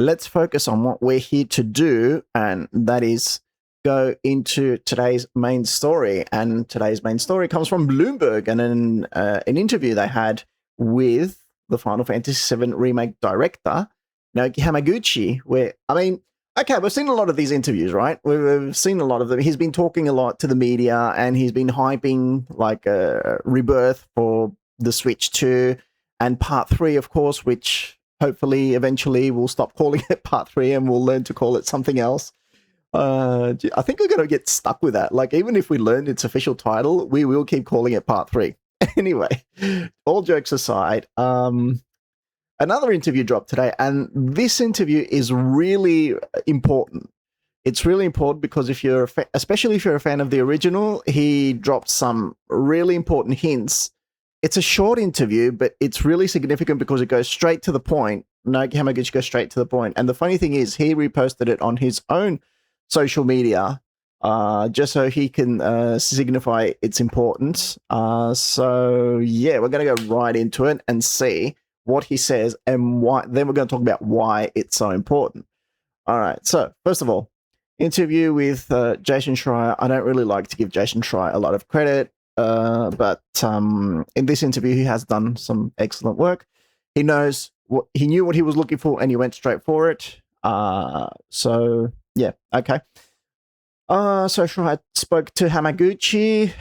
let's focus on what we're here to do, and that is go into today's main story. And today's main story comes from Bloomberg and an interview they had with the Final Fantasy VII Remake director, Naoki Hamaguchi, where, I mean, okay, we've seen a lot of these interviews, right? We've seen a lot of them. He's been talking a lot to the media, and he's been hyping like a rebirth for the Switch 2 and Part 3, of course, which hopefully eventually we'll stop calling it Part 3 and we'll learn to call it something else. I think we're going to get stuck with that. Like, even if we learned its official title, we will keep calling it Part 3. Anyway, all jokes aside, another interview dropped today, and this interview is really important. It's really important because especially if you're a fan of the original, he dropped some really important hints. It's a short interview, but it's really significant because it goes straight to the point. Naoki Hamaguchi goes straight to the point. And the funny thing is, he reposted it on his own social media, just so he can signify its importance. So, yeah, we're going to go right into it and see what he says and why. Then we're going to talk about why it's so important. All right. So, first of all, interview with Jason Schreier. I don't really like to give Jason Schreier a lot of credit, but in this interview, he has done some excellent work. He knew what he was looking for, and he went straight for it. So yeah, okay. So Schreier spoke to Hamaguchi.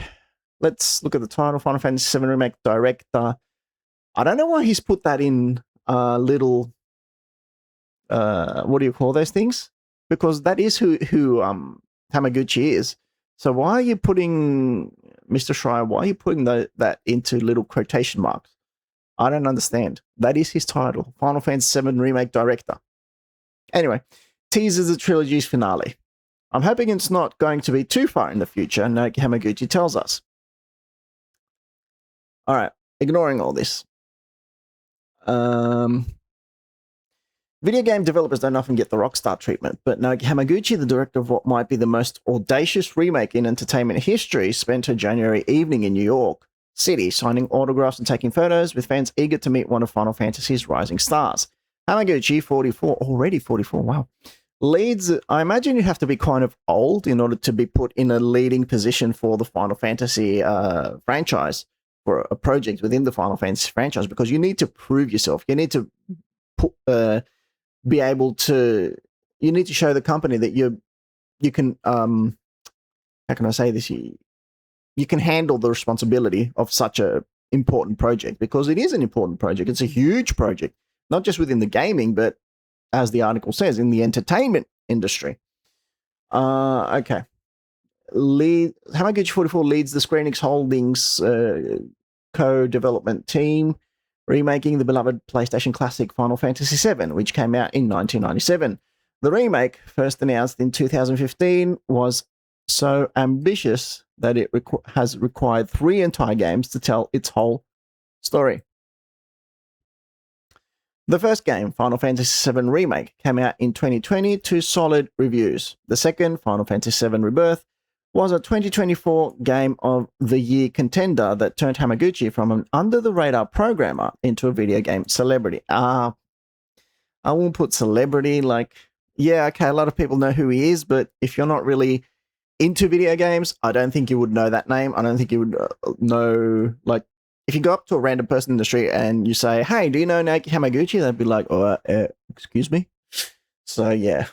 Let's look at the title: Final Fantasy VII Remake director. I don't know why he's put that in little. What do you call those things? Because that is who Hamaguchi is. So why are you putting, Mr. Schreier, why are you putting that into little quotation marks? I don't understand. That is his title, Final Fantasy VII Remake Director. Anyway, teases the trilogy's finale. I'm hoping it's not going to be too far in the future, Naoki Hamaguchi tells us. All right, ignoring all this. Video game developers don't often get the rockstar treatment, but Naoki Hamaguchi, the director of what might be the most audacious remake in entertainment history, spent her January evening in New York City signing autographs and taking photos with fans eager to meet one of Final Fantasy's rising stars. Hamaguchi, 44, already 44, wow, leads, I imagine you have to be kind of old in order to be put in a leading position for the Final Fantasy franchise, for a project within the Final Fantasy franchise, because you need to prove yourself. You need to be able to, you need to show the company that you can, how can I say this? You can handle the responsibility of such a important project, because it is an important project. It's a huge project, not just within the gaming, but as the article says, in the entertainment industry. Okay. Hamaguchi 44 leads the Square Enix Holdings co-development team, remaking the beloved PlayStation classic Final Fantasy VII, which came out in 1997. The remake, first announced in 2015, was so ambitious that it has required 3 entire games to tell its whole story. The first game, Final Fantasy VII Remake, came out in 2020 to solid reviews. The second, Final Fantasy VII Rebirth, was a 2024 Game of the Year contender that turned Hamaguchi from an under-the-radar programmer into a video game celebrity. I won't put celebrity, like, yeah, okay, a lot of people know who he is, but if you're not really into video games, I don't think you would know that name. I don't think you would know, like, if you go up to a random person in the street and you say, hey, do you know Naoki Hamaguchi? They'd be like, excuse me? So, yeah.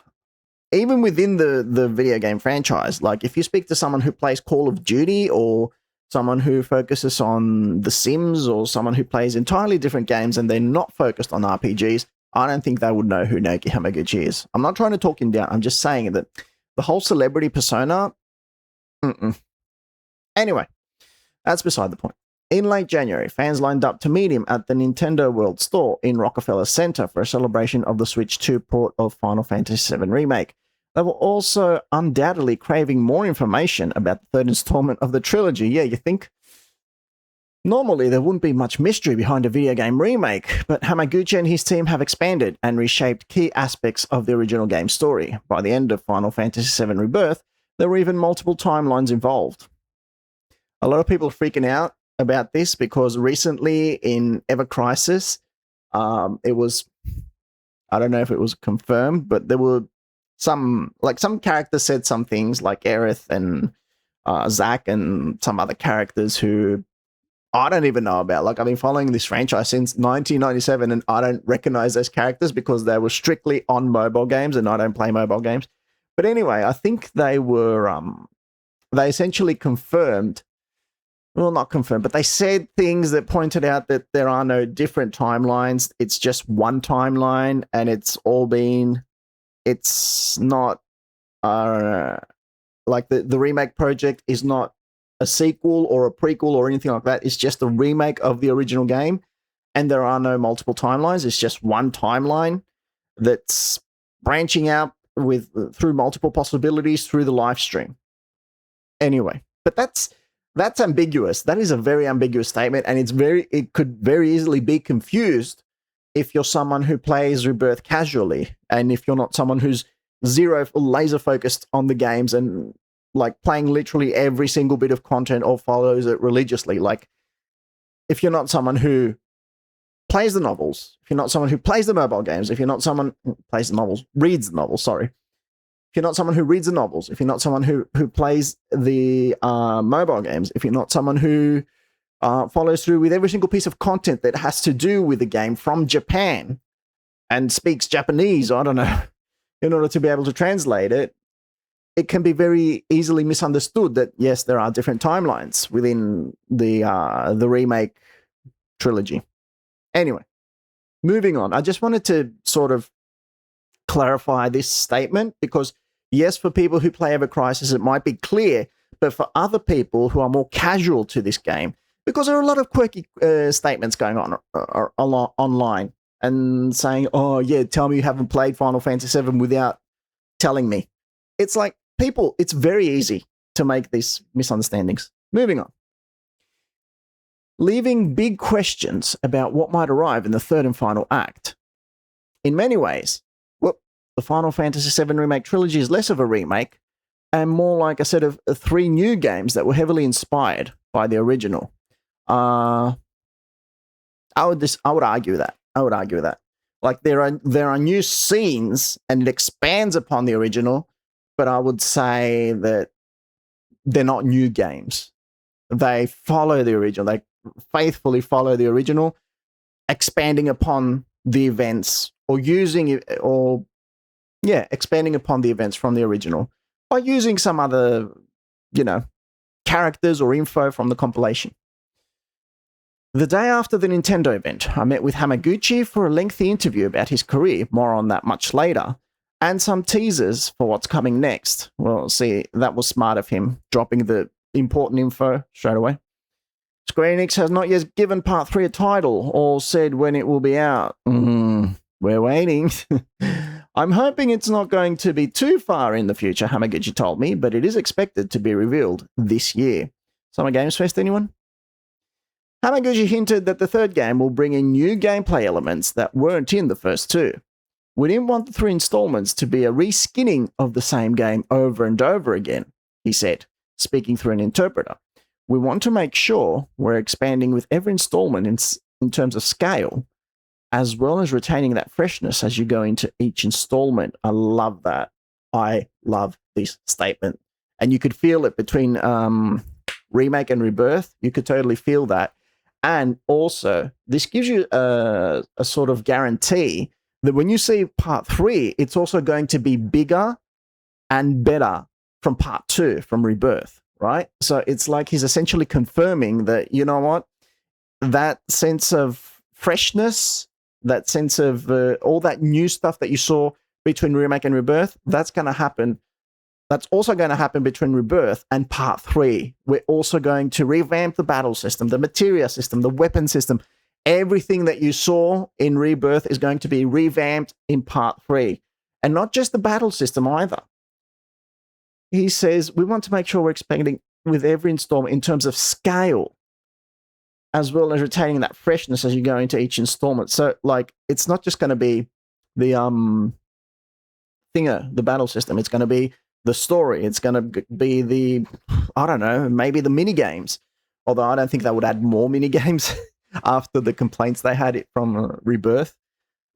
Even within the video game franchise, like if you speak to someone who plays Call of Duty or someone who focuses on The Sims or someone who plays entirely different games and they're not focused on RPGs, I don't think they would know who Naoki Hamaguchi is. I'm not trying to talk him down. I'm just saying that the whole celebrity persona, Anyway, that's beside the point. In late January, fans lined up to meet him at the Nintendo World Store in Rockefeller Center for a celebration of the Switch 2 port of Final Fantasy VII Remake. They were also undoubtedly craving more information about the third installment of the trilogy. Yeah, you think? Normally, there wouldn't be much mystery behind a video game remake, but Hamaguchi and his team have expanded and reshaped key aspects of the original game story. By the end of Final Fantasy VII Rebirth, there were even multiple timelines involved. A lot of people are freaking out about this because recently in Ever Crisis, it was I don't know if it was confirmed, but there were some characters said some things like Aerith and Zack and some other characters who I don't even know about. Like, I've been following this franchise since 1997 and I don't recognize those characters because they were strictly on mobile games and I don't play mobile games. But anyway, I think they were, they essentially confirmed, well, not confirmed, but they said things that pointed out that there are no different timelines. It's just one timeline and it's not, like the remake project is not a sequel or a prequel or anything like that. It's just a remake of the original game, and there are no multiple timelines. It's just one timeline that's branching out through multiple possibilities through the live stream. Anyway, but that's ambiguous. That is a very ambiguous statement, and it could very easily be confused if you're someone who plays Rebirth casually, and if you're not someone who's laser focused on the games and like playing literally every single bit of content or follows it religiously. Like, if you're not someone who plays the novels, if you're not someone who plays the mobile games, if you're not someone who plays the novels, reads the novels, sorry. If you're not someone who reads the novels, if you're not someone who plays the mobile games, if you're not someone who follows through with every single piece of content that has to do with the game from Japan and speaks Japanese, I don't know, in order to be able to translate it, it can be very easily misunderstood that, yes, there are different timelines within the remake trilogy. Anyway, moving on. I just wanted to sort of clarify this statement because, yes, for people who play Ever Crisis, it might be clear, but for other people who are more casual to this game, because there are a lot of quirky statements going on online and saying, oh, yeah, tell me you haven't played Final Fantasy VII without telling me. It's like, people, it's very easy to make these misunderstandings. Moving on. Leaving big questions about what might arrive in the third and final act. In many ways, well, the Final Fantasy VII Remake trilogy is less of a remake and more like a set of 3 new games that were heavily inspired by the original. I would argue that. Like, there are new scenes and it expands upon the original, but I would say that they're not new games. They follow the original. They faithfully follow the original, expanding upon the events expanding upon the events from the original by using some other, characters or info from the compilation. The day after the Nintendo event, I met with Hamaguchi for a lengthy interview about his career, more on that much later, and some teasers for what's coming next. Well, see, that was smart of him, dropping the important info straight away. Square Enix has not yet given Part 3 a title or said when it will be out. We're waiting. I'm hoping it's not going to be too far in the future, Hamaguchi told me, but it is expected to be revealed this year. Summer Games Fest, anyone? Hamaguchi hinted that the third game will bring in new gameplay elements that weren't in the first 2. We didn't want the 3 installments to be a reskinning of the same game over and over again, he said, speaking through an interpreter. We want to make sure we're expanding with every installment in terms of scale, as well as retaining that freshness as you go into each installment. I love that. I love this statement. And you could feel it between Remake and Rebirth. You could totally feel that. And also, this gives you a sort of guarantee that when you see Part 3, it's also going to be bigger and better from Part 2, from Rebirth, right? So it's like he's essentially confirming that, you know what, that sense of freshness, that sense of all that new stuff that you saw between Remake and Rebirth, that's going to happen. That's also going to happen between Rebirth and Part 3. We're also going to revamp the battle system, the materia system, the weapon system. Everything that you saw in Rebirth is going to be revamped in Part 3. And not just the battle system either. He says, we want to make sure we're expanding with every installment in terms of scale, as well as retaining that freshness as you go into each installment. So, like, it's not just going to be the the battle system. It's going to be the story. It's going to be the, I don't know, maybe the mini games. Although I don't think they would add more mini games after the complaints they had from Rebirth.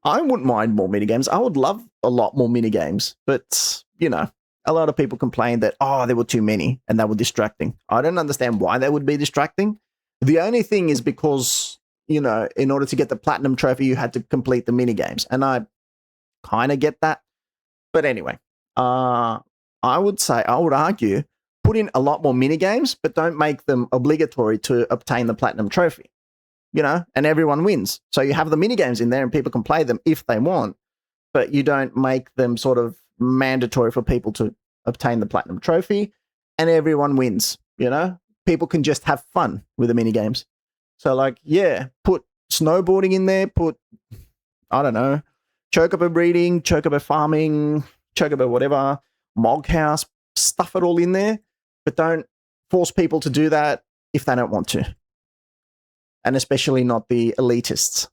I wouldn't mind more minigames. I would love a lot more minigames, but, you know, a lot of people complain that, oh, there were too many and they were distracting. I don't understand why they would be distracting. The only thing is because, you know, in order to get the platinum trophy, you had to complete the minigames. And I kind of get that. But anyway, I would argue, put in a lot more minigames, but don't make them obligatory to obtain the platinum trophy. You know, and everyone wins. So you have the minigames in there and people can play them if they want, but you don't make them sort of mandatory for people to obtain the platinum trophy and everyone wins, you know? People can just have fun with the minigames. So like, yeah, put snowboarding in there, put, I don't know, chocobo breeding, chocobo farming, chocobo whatever, mog house, stuff it all in there, but don't force people to do that if they don't want to. And especially not the elitists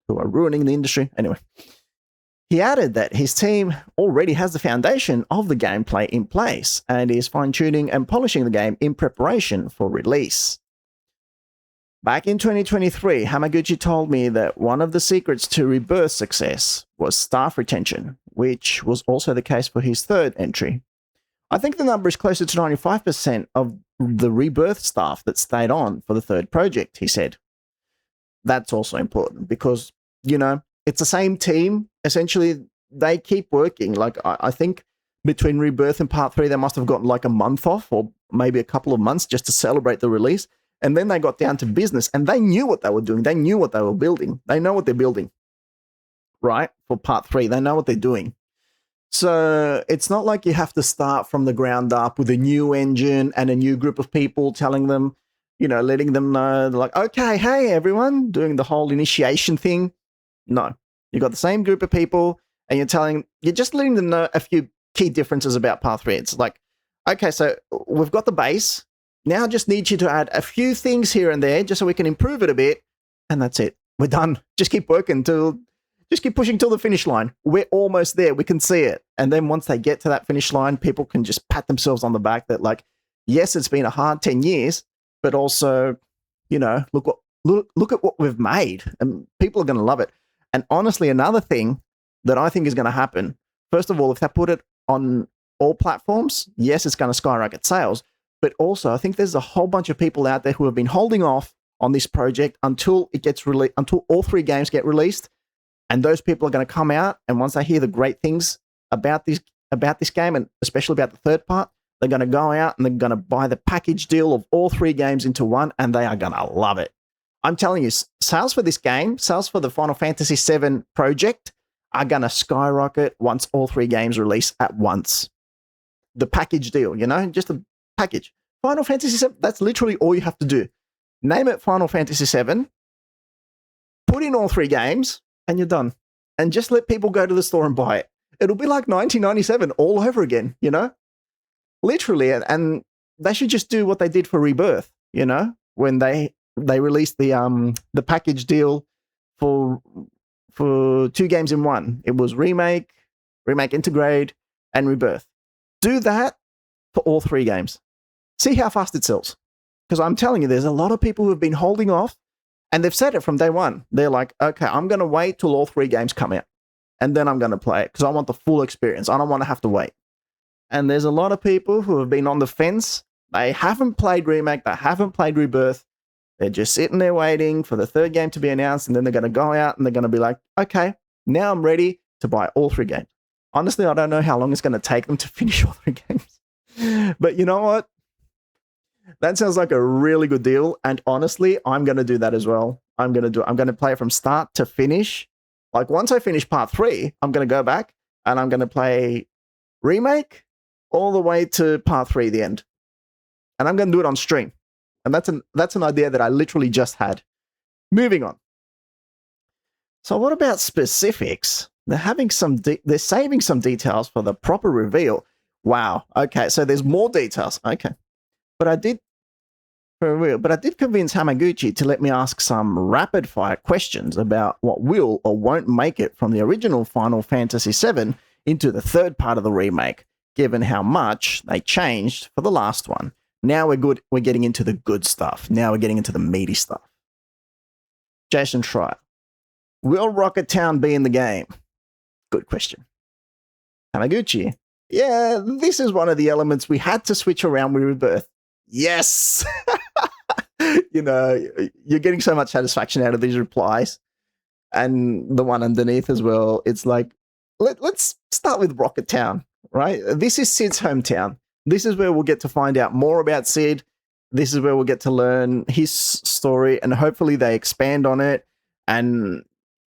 who are ruining the industry. Anyway, he added that his team already has the foundation of the gameplay in place and is fine-tuning and polishing the game in preparation for release. Back in 2023, Hamaguchi told me that one of the secrets to Rebirth's success was staff retention, which was also the case for his third entry. I think the number is closer to 95% of the Rebirth staff that stayed on for the third project, he said. That's also important because, you know, it's the same team. Essentially, they keep working. Like, I think between Rebirth and Part 3, they must have gotten like a month off or maybe a couple of months just to celebrate the release. And then they got down to business and they knew what they were doing. They knew what they were building. They know what they're building, right? For Part 3, they know what they're doing. So it's not like you have to start from the ground up with a new engine and a new group of people telling them, you know, letting them know, like, okay, hey, everyone, doing the whole initiation thing. No, you got the same group of people and you're just letting them know a few key differences about Part 3. It's like, okay, so we've got the base. Now I just need you to add a few things here and there just so we can improve it a bit. And that's it. We're done. Just keep working just keep pushing till the finish line. We're almost there. We can see it. And then once they get to that finish line, people can just pat themselves on the back that, like, yes, it's been a hard 10 years, but also, you know, look at what we've made, and people are going to love it. And honestly, another thing that I think is going to happen, first of all, if they put it on all platforms, yes, it's going to skyrocket sales. But also, I think there's a whole bunch of people out there who have been holding off on this project until it gets released, until all 3 games get released. And those people are going to come out, and once they hear the great things about this game, and especially about the third part, they're going to go out and they're going to buy the package deal of all 3 games into one, and they are going to love it. I'm telling you, sales for this game, sales for the Final Fantasy VII project are going to skyrocket once all 3 games release at once. The package deal, you know, just a package. Final Fantasy VII, that's literally all you have to do. Name it Final Fantasy VII, put in all 3 games, and you're done. And just let people go to the store and buy it. It'll be like 1997 all over again, you know? Literally, and they should just do what they did for Rebirth, you know? When they released the package deal for 2 games in one. It was Remake Integrate, and Rebirth. Do that for all 3 games. See how fast it sells. Because I'm telling you, there's a lot of people who have been holding off, and they've said it from day one. They're like, okay, I'm going to wait till all 3 games come out, and then I'm going to play it because I want the full experience. I don't want to have to wait. And there's a lot of people who have been on the fence. They haven't played Remake. They haven't played Rebirth. They're just sitting there waiting for the 3rd game to be announced, and then they're going to go out and they're going to be like, okay, now I'm ready to buy all 3 games. Honestly, I don't know how long it's going to take them to finish all 3 games. But you know what? That sounds like a really good deal. And honestly, I'm going to do that as well. I'm going to play it from start to finish. Like, once I finish Part 3, I'm going to go back and I'm going to play Remake all the way to Part 3, the end. And I'm going to do it on stream. And that's an idea that I literally just had. Moving on. So what about specifics? They're saving some details for the proper reveal. Wow. Okay, so there's more details. Okay. But I did convince Hamaguchi to let me ask some rapid-fire questions about what will or won't make it from the original Final Fantasy VII into the 3rd part of the remake, given how much they changed for the last one. Now we're getting into the good stuff. Now we're getting into the meaty stuff. Jason Schreier. Will Rocket Town be in the game? Good question. Hamaguchi. Yeah, this is one of the elements we had to switch around with Rebirth. Yes! You're getting so much satisfaction out of these replies. And the one underneath as well. It's like, let's start with Rocket Town, right? This is Sid's hometown. This is where we'll get to find out more about Sid. This is where we'll get to learn his story, and hopefully they expand on it. And,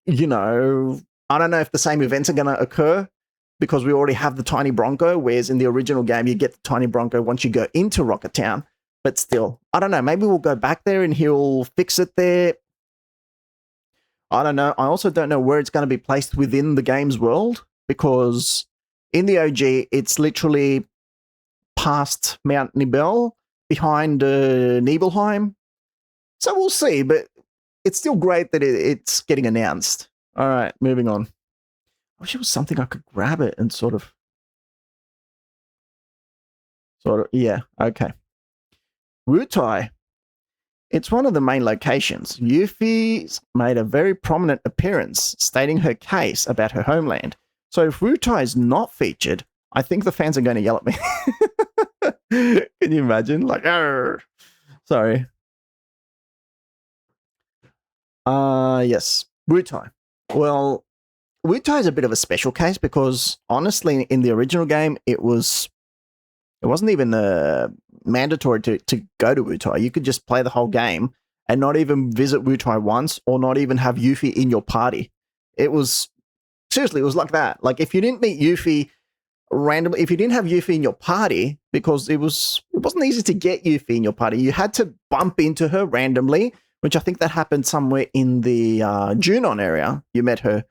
I don't know if the same events are going to occur because we already have the Tiny Bronco, whereas in the original game, you get the Tiny Bronco once you go into Rocket Town. But still, I don't know. Maybe we'll go back there and he'll fix it there. I don't know. I also don't know where it's going to be placed within the game's world, because in the OG, it's literally past Mount Nibel, behind Nibelheim. So we'll see, but it's still great that it's getting announced. All right, moving on. I wish it was something I could grab it and sort of, yeah, okay. Wutai. It's one of the main locations. Yuffie's made a very prominent appearance, stating her case about her homeland. So if Wutai is not featured, I think the fans are going to yell at me. Can you imagine? Like, argh. Sorry. Yes, Wutai. Well, Wutai is a bit of a special case because honestly, in the original game, it wasn't even mandatory to go to Wutai. You could just play the whole game and not even visit Wutai once, or not even have Yuffie in your party. It was like that. Like if you didn't meet Yuffie randomly, if you didn't have Yuffie in your party, because it wasn't easy to get Yuffie in your party, you had to bump into her randomly, which I think that happened somewhere in the Junon area. You met her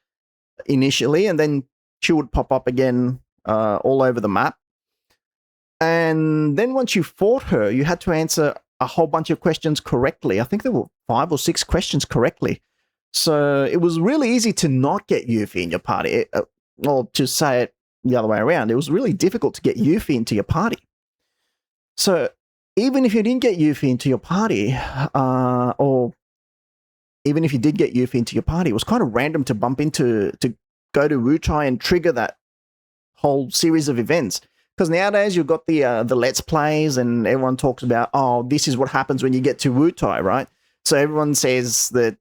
initially, and then she would pop up again all over the map. And then once you fought her, you had to answer a whole bunch of questions correctly. I think there were 5 or 6 questions correctly. So it was really easy to not get Yuffie in your party. Or to say it the other way around, it was really difficult to get Yuffie into your party. So even if you didn't get Yuffie into your party, or even if you did get Yuffie into your party, it was kind of random to bump into, to go to Wutai and trigger that whole series of events. Because nowadays you've got the Let's Plays, and everyone talks about, oh, this is what happens when you get to Wutai, right? So everyone says that,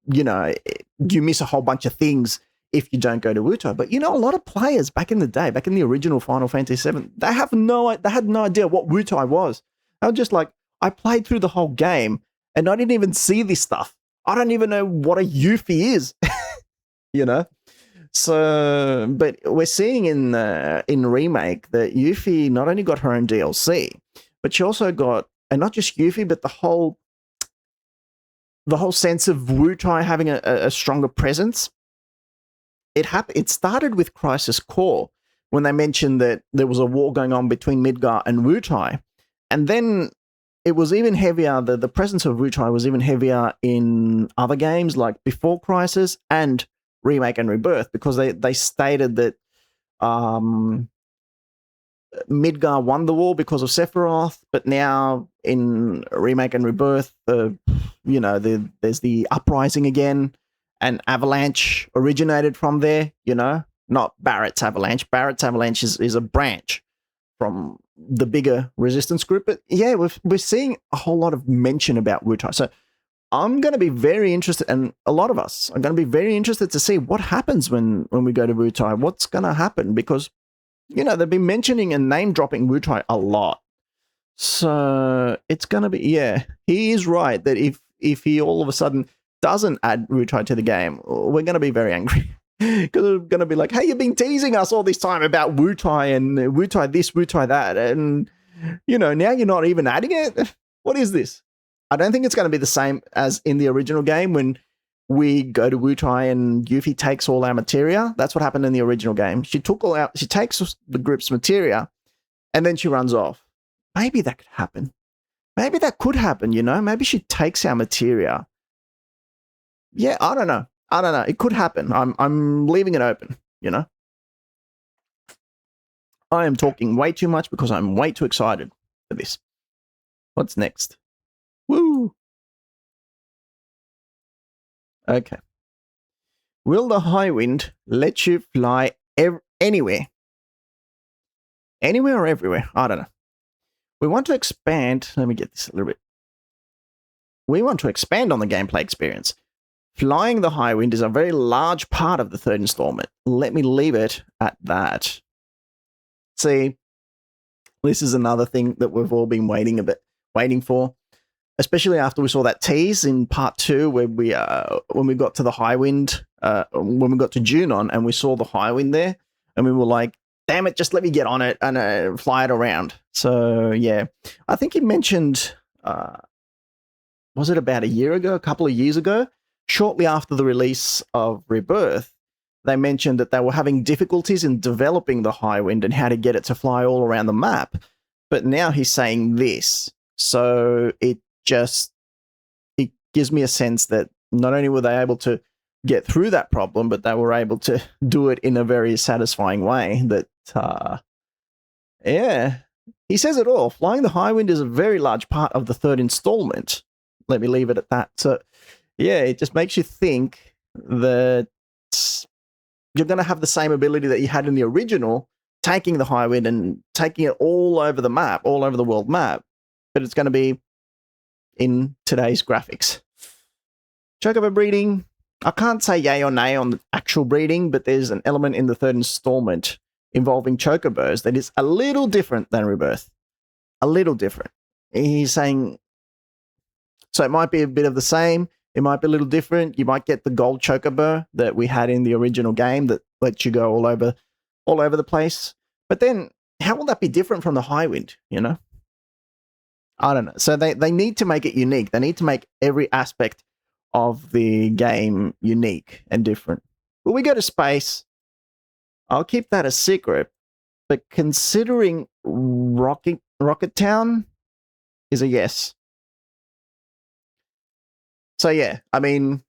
you miss a whole bunch of things if you don't go to Wutai. But, a lot of players back in the day, back in the original Final Fantasy VII, they had no idea what Wutai was. They were just like, I played through the whole game, and I didn't even see this stuff. I don't even know what a Yuffie is, So, but we're seeing in Remake that Yuffie not only got her own DLC, but she also got, and not just Yuffie, but the whole sense of Wutai having a stronger presence. It started with Crisis Core, when they mentioned that there was a war going on between Midgar and Wutai, and then it was even heavier. The presence of Wutai was even heavier in other games, like before Crisis and Remake and Rebirth, because they stated that Midgar won the war because of Sephiroth, but now in Remake and Rebirth, there's the uprising again, and Avalanche originated from there, not Barrett's Avalanche. Barrett's Avalanche is a branch from the bigger resistance group. But yeah, we're seeing a whole lot of mention about Wutai. So I'm going to be very interested, and a lot of us are going to be very interested to see what happens when we go to Wutai. What's going to happen? Because, they've been mentioning and name-dropping Wutai a lot. So it's going to be, yeah, he is right that if he all of a sudden doesn't add Wutai to the game, we're going to be very angry. Because we're going to be like, hey, you've been teasing us all this time about Wutai and Wutai this, Wutai that, and, now you're not even adding it? What is this? I don't think it's going to be the same as in the original game when we go to Wutai and Yuffie takes all our materia. That's what happened in the original game. She takes the group's materia, and then she runs off. Maybe that could happen. Maybe that could happen, Maybe she takes our materia. Yeah, I don't know. It could happen. I'm leaving it open, I am talking way too much because I'm way too excited for this. What's next? Woo! Okay. Will the high wind let you fly anywhere? Anywhere or everywhere? I don't know. We want to expand. Let me get this a little bit. We want to expand on the gameplay experience. Flying the high wind is a very large part of the third installment. Let me leave it at that. See, this is another thing that we've all been waiting for, especially after we saw that tease in part 2 where when we got to the high wind, when we got to Junon and we saw the high wind there, and we were like, damn it, just let me get on it and fly it around. So yeah, I think he mentioned, was it about a couple of years ago, shortly after the release of Rebirth, they mentioned that they were having difficulties in developing the high wind and how to get it to fly all around the map. But now he's saying this. So it gives me a sense that not only were they able to get through that problem, but they were able to do it in a very satisfying way. That, yeah, he says it all. Flying the high wind is a very large part of the third installment. Let me leave it at that. So, yeah, it just makes you think that you're going to have the same ability that you had in the original, taking the high wind and taking it all over the map, all over the world map, but it's going to be in today's graphics. Chocobo breeding, I can't say yay or nay on the actual breeding, but there's an element in the third installment involving chocobos that is a little different than Rebirth. A little different. He's saying, so it might be a bit of the same, it might be a little different. You might get the gold chocobo that we had in the original game that lets you go all over the place. But then, how will that be different from the high wind, you know? I don't know. So they need to make it unique. They need to make every aspect of the game unique and different. Will we go to space? I'll keep that a secret. But considering Rocket Town is a yes. So yeah, I mean,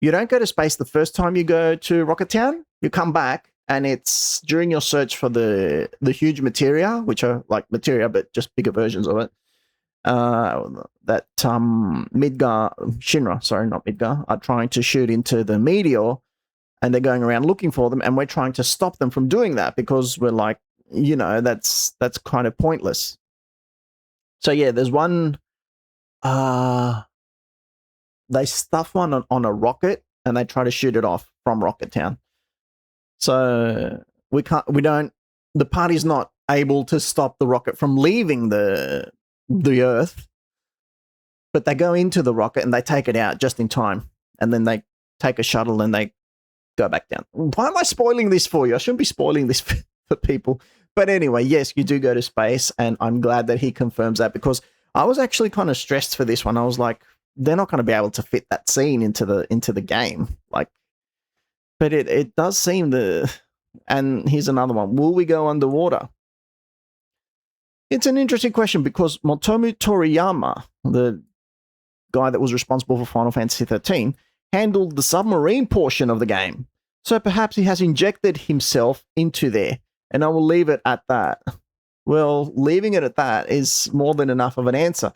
you don't go to space the first time you go to Rocket Town. You come back, and it's during your search for the huge materia, which are like materia but just bigger versions of it. That Midgar are trying to shoot into the meteor, and they're going around looking for them, and we're trying to stop them from doing that because we're like, you know, that's kind of pointless. So yeah, there's one. They stuff one on a rocket and they try to shoot it off from Rocket Town. So the party's not able to stop the rocket from leaving the Earth, but they go into the rocket and they take it out just in time. And then they take a shuttle and they go back down. Why am I spoiling this for you? I shouldn't be spoiling this for people. But anyway, yes, you do go to space, and I'm glad that he confirms that, because I was actually kind of stressed for this one. I was like, they're not going to be able to fit that scene into the game. Like, but it does seem and here's another one. Will we go underwater? It's an interesting question because Motomu Toriyama, the guy that was responsible for Final Fantasy XIII, handled the submarine portion of the game. So perhaps he has injected himself into there, and I will leave it at that. Well, leaving it at that is more than enough of an answer.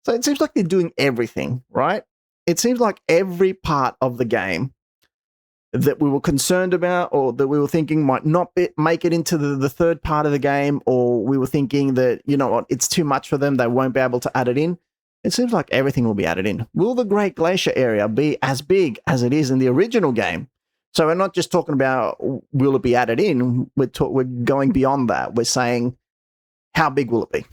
So it seems like they're doing everything, right? It seems like every part of the game that we were concerned about, or that we were thinking might not make it into the third part of the game, or we were thinking that, you know what, it's too much for them, they won't be able to add it in. It seems like everything will be added in. Will the Great Glacier area be as big as it is in the original game? So we're not just talking about will it be added in, we're going beyond that. We're saying, how big will it be?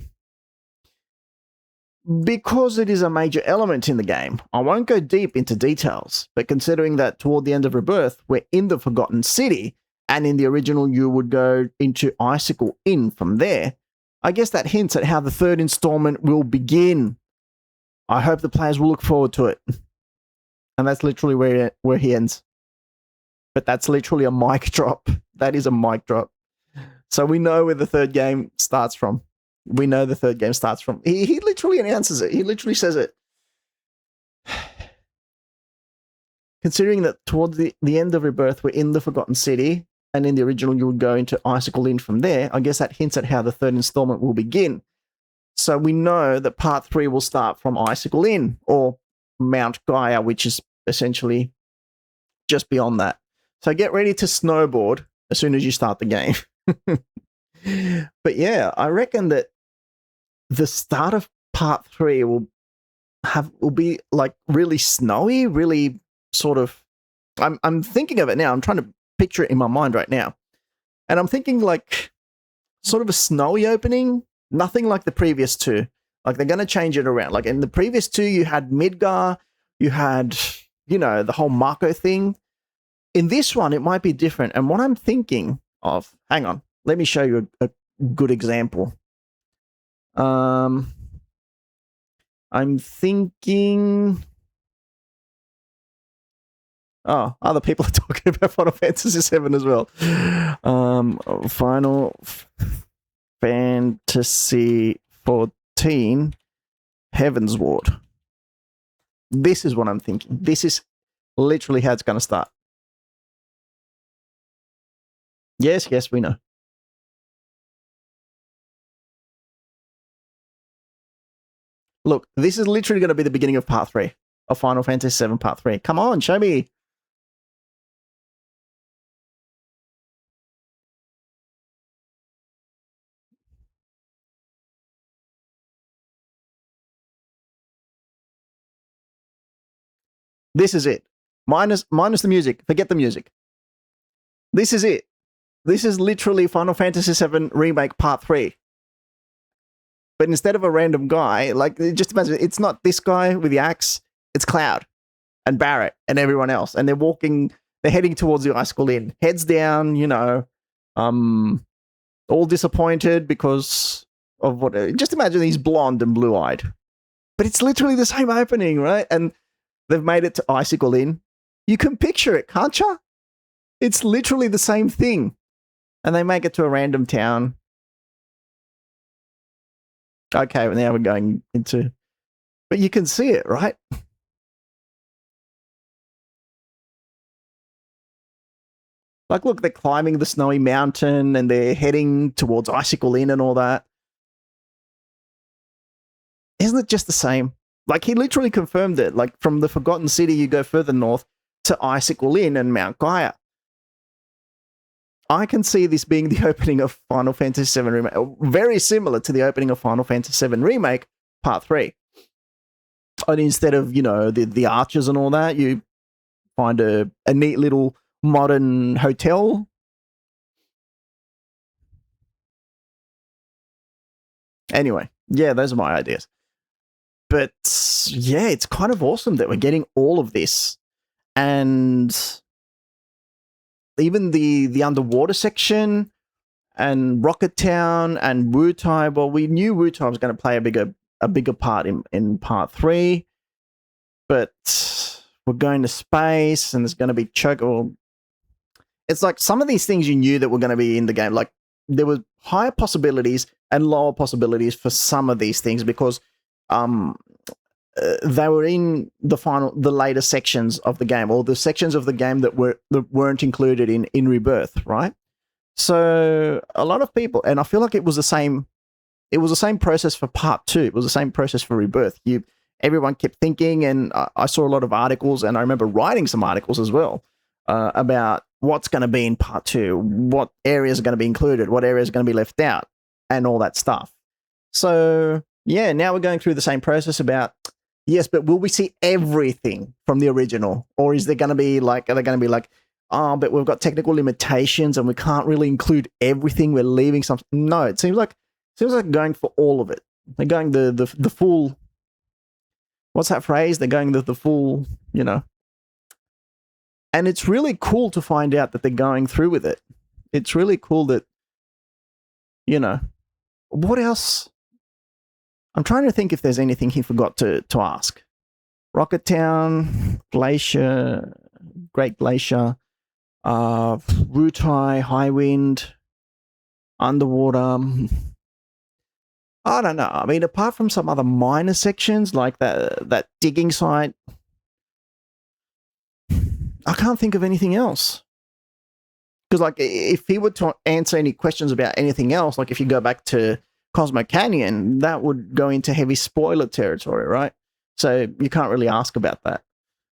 Because it is a major element in the game, I won't go deep into details, but considering that toward the end of Rebirth, we're in the Forgotten City, and in the original you would go into Icicle Inn from there, I guess that hints at how the third installment will begin. I hope the players will look forward to it. And that's literally where he ends. But that's literally a mic drop. That is a mic drop. So we know where the third game starts from. We know the third game starts from. He literally announces it. He literally says it. Considering that towards the end of Rebirth, we're in the Forgotten City, and in the original you would go into Icicle Inn from there, I guess that hints at how the third installment will begin. So we know that part 3 will start from Icicle Inn, or Mount Gaia, which is essentially just beyond that. So get ready to snowboard as soon as you start the game. But yeah, I reckon that the start of part 3 will be like really snowy, really sort of. I'm thinking of it now. I'm trying to picture it in my mind right now, and I'm thinking like sort of a snowy opening. Nothing like the previous 2. Like they're going to change it around. Like in the previous 2, you had Midgar, you had the whole Mako thing. In this one, it might be different. And what I'm thinking of, hang on, let me show you a good example. I'm thinking. Oh, other people are talking about Final Fantasy VII as well. Final Fantasy XIV Heavensward. This is what I'm thinking. This is literally how it's going to start. Yes, we know. Look, this is literally going to be the beginning of part 3 of Final Fantasy VII Part 3. Come on, show me. This is it. Minus the music. Forget the music. This is it. This is literally Final Fantasy VII Remake Part 3. But instead of a random guy, like, just imagine, it's not this guy with the axe, it's Cloud and Barrett and everyone else. And they're heading towards the Icicle Inn. Heads down, all disappointed because of what. Just imagine he's blonde and blue-eyed. But it's literally the same opening, right? And they've made it to Icicle Inn. You can picture it, can't you? It's literally the same thing. And they make it to a random town. Okay, well, now we're going into. But you can see it, right? Like, look, they're climbing the snowy mountain and they're heading towards Icicle Inn and all that. Isn't it just the same? Like, he literally confirmed it. Like, from the Forgotten City, you go further north to Icicle Inn and Mount Gaia. I can see this being the opening of Final Fantasy VII Remake, very similar to the opening of Final Fantasy VII Remake Part 3. And instead of, the archers and all that, you find a neat little modern hotel. Anyway, yeah, those are my ideas. But yeah, it's kind of awesome that we're getting all of this. And even the underwater section and Rocket Town and Wutai. Well, we knew Wutai was going to play a bigger part in part 3, but we're going to space and there's going to be it's like some of these things you knew that were going to be in the game. Like there were higher possibilities and lower possibilities for some of these things because they were in the later sections of the game, or the sections of the game that weren't included in Rebirth, right? So a lot of people, and I feel like it was the same process for part 2. It was the same process for Rebirth. Everyone kept thinking, and I saw a lot of articles, and I remember writing some articles as well about what's going to be in part 2, what areas are going to be included, what areas are going to be left out, and all that stuff. So yeah, now we're going through the same process about, yes, but will we see everything from the original? Or is there going to be like, are they going to be like, oh, but we've got technical limitations and we can't really include everything, we're leaving something? No, it seems like going for all of it. They're going the full, what's that phrase? They're going the full, And it's really cool to find out that they're going through with it. It's really cool that, what else? I'm trying to think if there's anything he forgot to ask. Rocket Town, Glacier, Great Glacier, Wutai, Highwind, Underwater. I don't know. I mean, apart from some other minor sections like that digging site, I can't think of anything else. Because, like, if he were to answer any questions about anything else, like if you go back to Cosmo Canyon, that would go into heavy spoiler territory, right? So you can't really ask about that.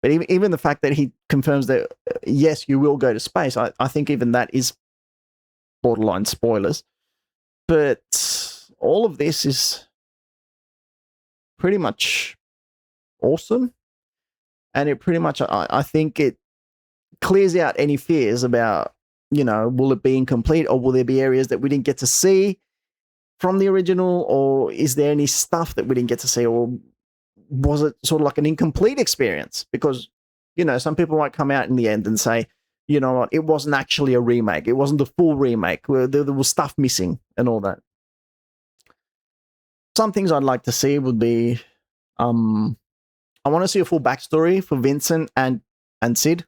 But even the fact that he confirms that, yes, you will go to space, I think even that is borderline spoilers. But all of this is pretty much awesome. And it pretty much, I think it clears out any fears about, will it be incomplete, or will there be areas that we didn't get to see from the original, or is there any stuff that we didn't get to see, or was it sort of like an incomplete experience? Because, some people might come out in the end and say, you know what, it wasn't actually a remake. It wasn't the full remake. There was stuff missing and all that. Some things I'd like to see would be, I want to see a full backstory for Vincent and Sid.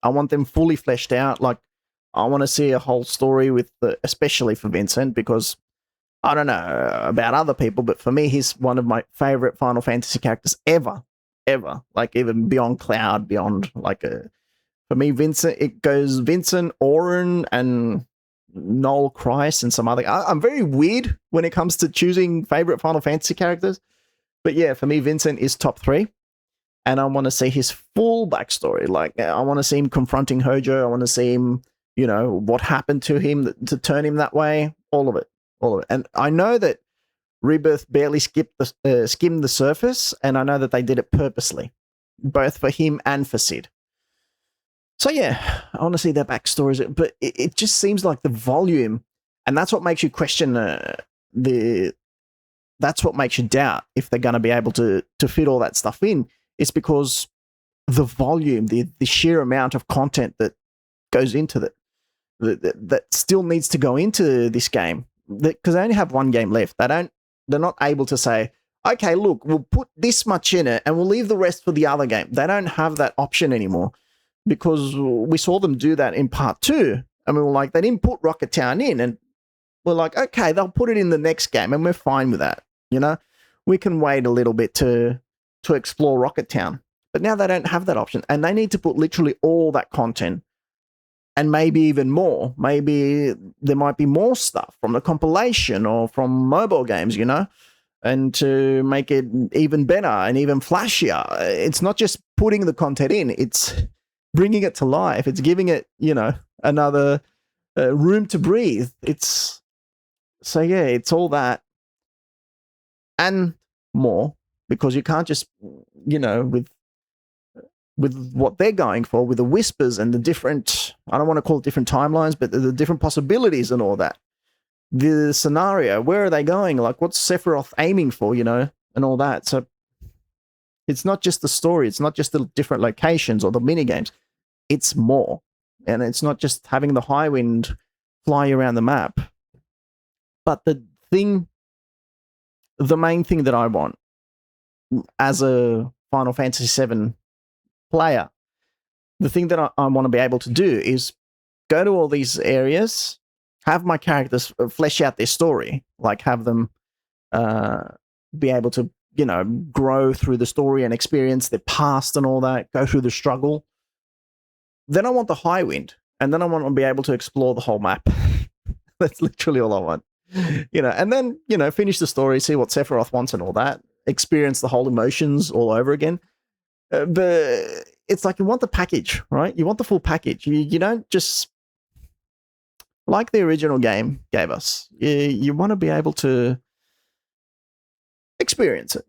I want them fully fleshed out. Like, I want to see a whole story with, especially for Vincent, because I don't know about other people, but for me, he's one of my favorite Final Fantasy characters ever. Like, even beyond Cloud, beyond for me, Vincent. It goes Vincent, Auron, and Noel Christ, and some other. I'm very weird when it comes to choosing favorite Final Fantasy characters, but yeah, for me, Vincent is top 3. And I want to see his full backstory. Like, I want to see him confronting Hojo. I want to see him, what happened to him to turn him that way. All of it. And I know that Rebirth barely skimmed the surface, and I know that they did it purposely, both for him and for Sid. So yeah, I want to see their backstories. But it just seems like the volume, and that's what makes you question that's what makes you doubt if they're going to be able to fit all that stuff in. It's because the volume, the sheer amount of content that goes into that still needs to go into this game. Because they only have one game left. They're not able to say, okay, look, we'll put this much in it and we'll leave the rest for the other game. They don't have that option anymore, because we saw them do that in part 2. And we were like, they didn't put Rocket Town in, and we're like, okay, they'll put it in the next game, and we're fine with that. We can wait a little bit to explore Rocket Town. But now they don't have that option, and they need to put literally all that content, and maybe even more. Maybe there might be more stuff from the compilation or from mobile games, and to make it even better and even flashier. It's not just putting the content in, it's bringing it to life. It's giving it, another room to breathe. It's all that and more, because you can't just, with what they're going for, with the whispers and the different, I don't want to call it different timelines, but the different possibilities and all that. The scenario, where are they going? Like, what's Sephiroth aiming for, and all that. So it's not just the story. It's not just the different locations or the mini games. It's more. And it's not just having the high wind fly around the map. But the main thing that I want as a Final Fantasy VII player, the thing that I want to be able to do is go to all these areas, have my characters flesh out their story, like have them be able to, grow through the story and experience their past and all that, go through the struggle. Then I want the high wind, and then I want to be able to explore the whole map. That's literally all I want. And then, finish the story, see what Sephiroth wants and all that, experience the whole emotions all over again. But it's like, you want the package, right? You want the full package. You don't just, like the original game gave us, you want to be able to experience it.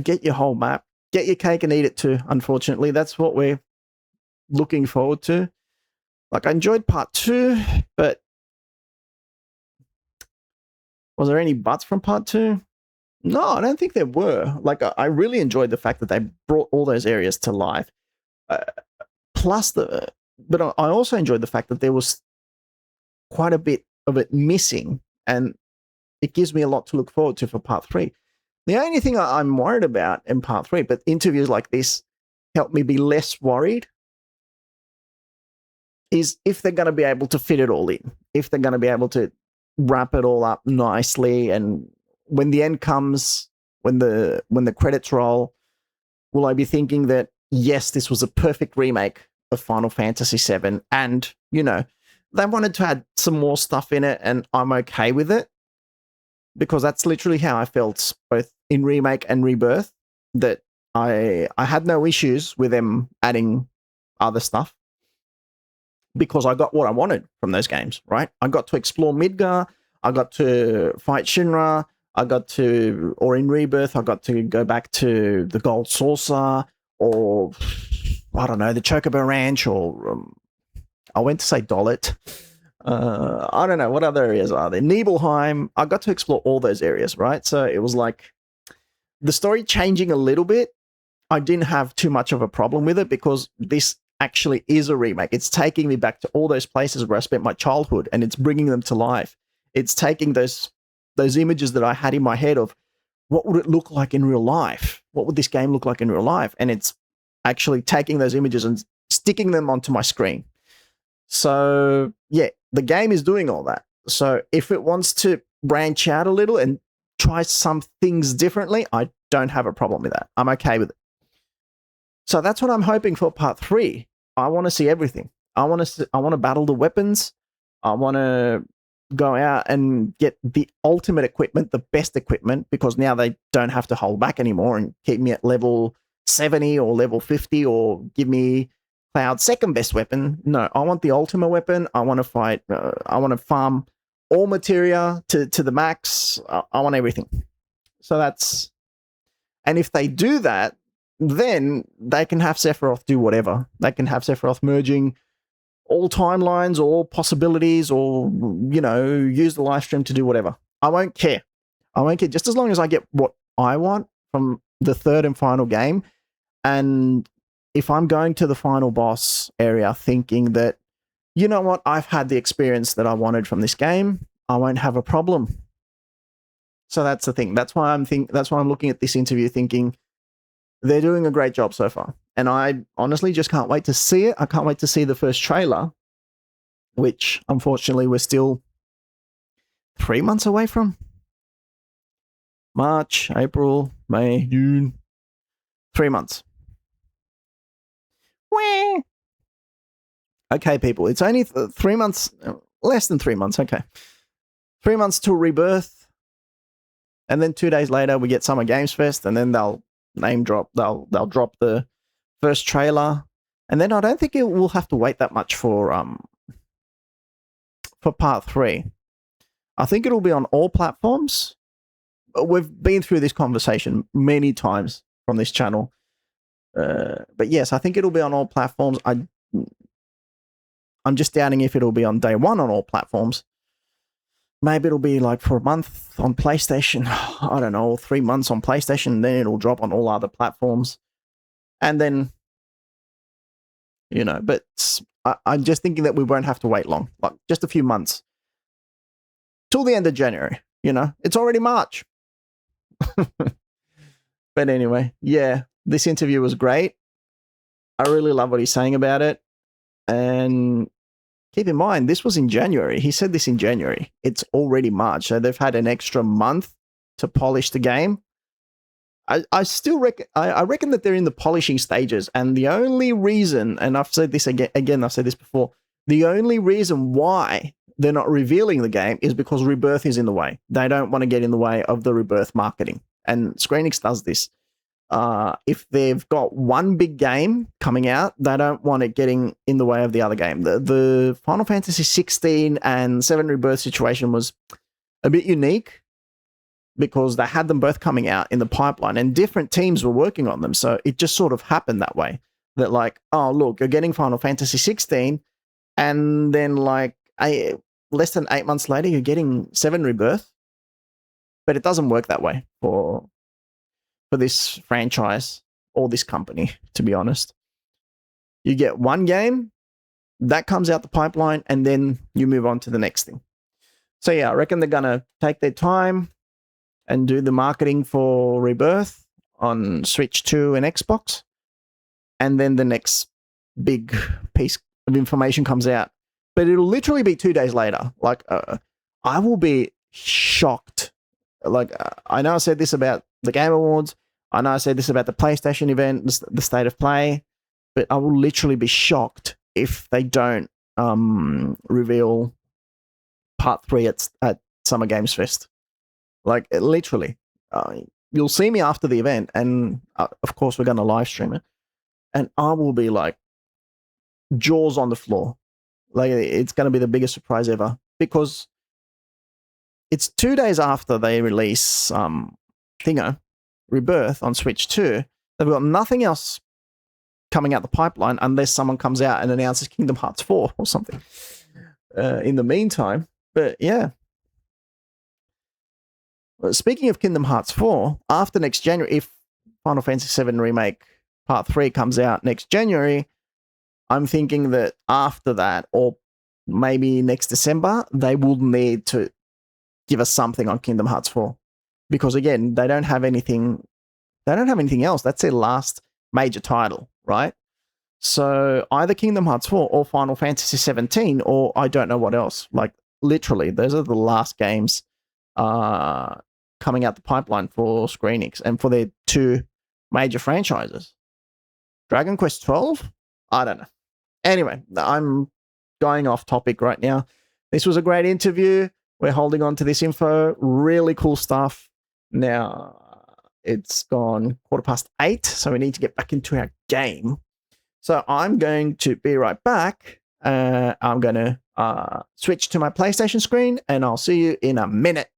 Get your whole map, get your cake and eat it too. Unfortunately, that's what we're looking forward to. Like, I enjoyed part 2, but was there any buts from part 2? No, I don't think there were. Like, I really enjoyed the fact that they brought all those areas to life. But I also enjoyed the fact that there was quite a bit of it missing, and it gives me a lot to look forward to for part 3. The only thing I'm worried about in part 3, but interviews like this help me be less worried, is if they're going to be able to fit it all in, if they're going to be able to wrap it all up nicely, and when the end comes, when the credits roll, will I be thinking that, yes, this was a perfect remake of Final Fantasy VII, and, they wanted to add some more stuff in it, and I'm okay with it, because that's literally how I felt both in Remake and Rebirth, that I had no issues with them adding other stuff because I got what I wanted from those games, right? I got to explore Midgar, I got to fight Shinra, or in Rebirth, I got to go back to the Gold Saucer, or I don't know, the Chocobo Ranch, or I went to say Dollet. I don't know, what other areas are there? Nibelheim. I got to explore all those areas, right? So it was like the story changing a little bit. I didn't have too much of a problem with it because this actually is a remake. It's taking me back to all those places where I spent my childhood, and it's bringing them to life. It's taking those images that I had in my head of what would it look like in real life? What would this game look like in real life? And it's actually taking those images and sticking them onto my screen. So, yeah, the game is doing all that. So if it wants to branch out a little and try some things differently, I don't have a problem with that. I'm okay with it. So that's what I'm hoping for part 3. I want to see everything. I want to battle the weapons. I want to go out and get the ultimate equipment, the best equipment, because now they don't have to hold back anymore and keep me at level 70 or level 50 or give me Cloud's second best weapon. No, I want the ultimate weapon. I want to fight. I want to farm all materia to the max. I want everything. So that's... And if they do that, then they can have Sephiroth do whatever. They can have Sephiroth merging all timelines, all possibilities, or, you know, use the live stream to do whatever. I won't care. I won't care, just as long as I get what I want from the third and final game. And if I'm going to the final boss area thinking that, you know what, I've had the experience that I wanted from this game, I won't have a problem. So that's the thing. That's why I'm looking at this interview thinking they're doing a great job so far. And I honestly just can't wait to see it. I can't wait to see the first trailer, which unfortunately we're still 3 months away from. March, April, May, June. 3 months. Wah. Okay, people. It's only 3 months, less than 3 months. Okay. 3 months till Rebirth. And then 2 days later, we get Summer Games Fest, and then they'll name drop. They'll drop the first trailer, and then I don't think it will have to wait that much for part 3. I think it'll be on all platforms. We've been through this conversation many times from this channel, but yes, I think it'll be on all platforms. I'm just doubting if it'll be on day one on all platforms. Maybe it'll be like for a month on PlayStation. I don't know, 3 months on PlayStation, then it'll drop on all other platforms. And then, you know, but I'm just thinking that we won't have to wait long, like just a few months. Till the end of January, you know? It's already March. But anyway, yeah, this interview was great. I really love what he's saying about it. And keep in mind, this was in January. He said this in January. It's already March, so they've had an extra month to polish the game. I still reckon that they're in the polishing stages, and the only reason, and I've said this again, I've said this before, the only reason why they're not revealing the game is because Rebirth is in the way. They don't want to get in the way of the Rebirth marketing, and Square Enix does this. If they've got one big game coming out, they don't want it getting in the way of the other game. The Final Fantasy 16 and 7 Rebirth situation was a bit unique because they had them both coming out in the pipeline and different teams were working on them. So it just sort of happened that way. That like, oh, look, you're getting Final Fantasy 16 and then like less than 8 months later, you're getting 7 Rebirth. But it doesn't work that way for this franchise or this company, to be honest. You get one game, that comes out the pipeline, and then you move on to the next thing. So yeah, I reckon they're going to take their time and do the marketing for Rebirth on Switch 2 and Xbox. And then the next big piece of information comes out. But it'll literally be 2 days later. Like, I will be shocked. Like, I know I said this about the Game Awards. I know I said this about the PlayStation event, the State of Play. But I will literally be shocked if they don't reveal Part 3 at Summer Games Fest. Like, literally. you'll see me after the event, and of course we're going to live stream it, and I will be like jaws on the floor. Like it's going to be the biggest surprise ever because it's 2 days after they release Thingo Rebirth on Switch 2. They've got nothing else coming out the pipeline unless someone comes out and announces Kingdom Hearts 4 or something in the meantime. But yeah. Speaking of Kingdom Hearts 4, after next January, if Final Fantasy VII Remake Part 3 comes out next January, I'm thinking that after that, or maybe next December, they will need to give us something on Kingdom Hearts 4. Because again, they don't have anything else. That's their last major title, right? So either Kingdom Hearts 4 or Final Fantasy 17, or I don't know what else. Like literally, those are the last games coming out the pipeline for Square Enix and for their two major franchises. Dragon Quest 12? I don't know. Anyway, I'm going off topic right now. This was a great interview. We're holding on to this info. Really cool stuff. Now, it's gone 8:15, so we need to get back into our game. So I'm going to be right back. I'm going to switch to my PlayStation screen, and I'll see you in a minute.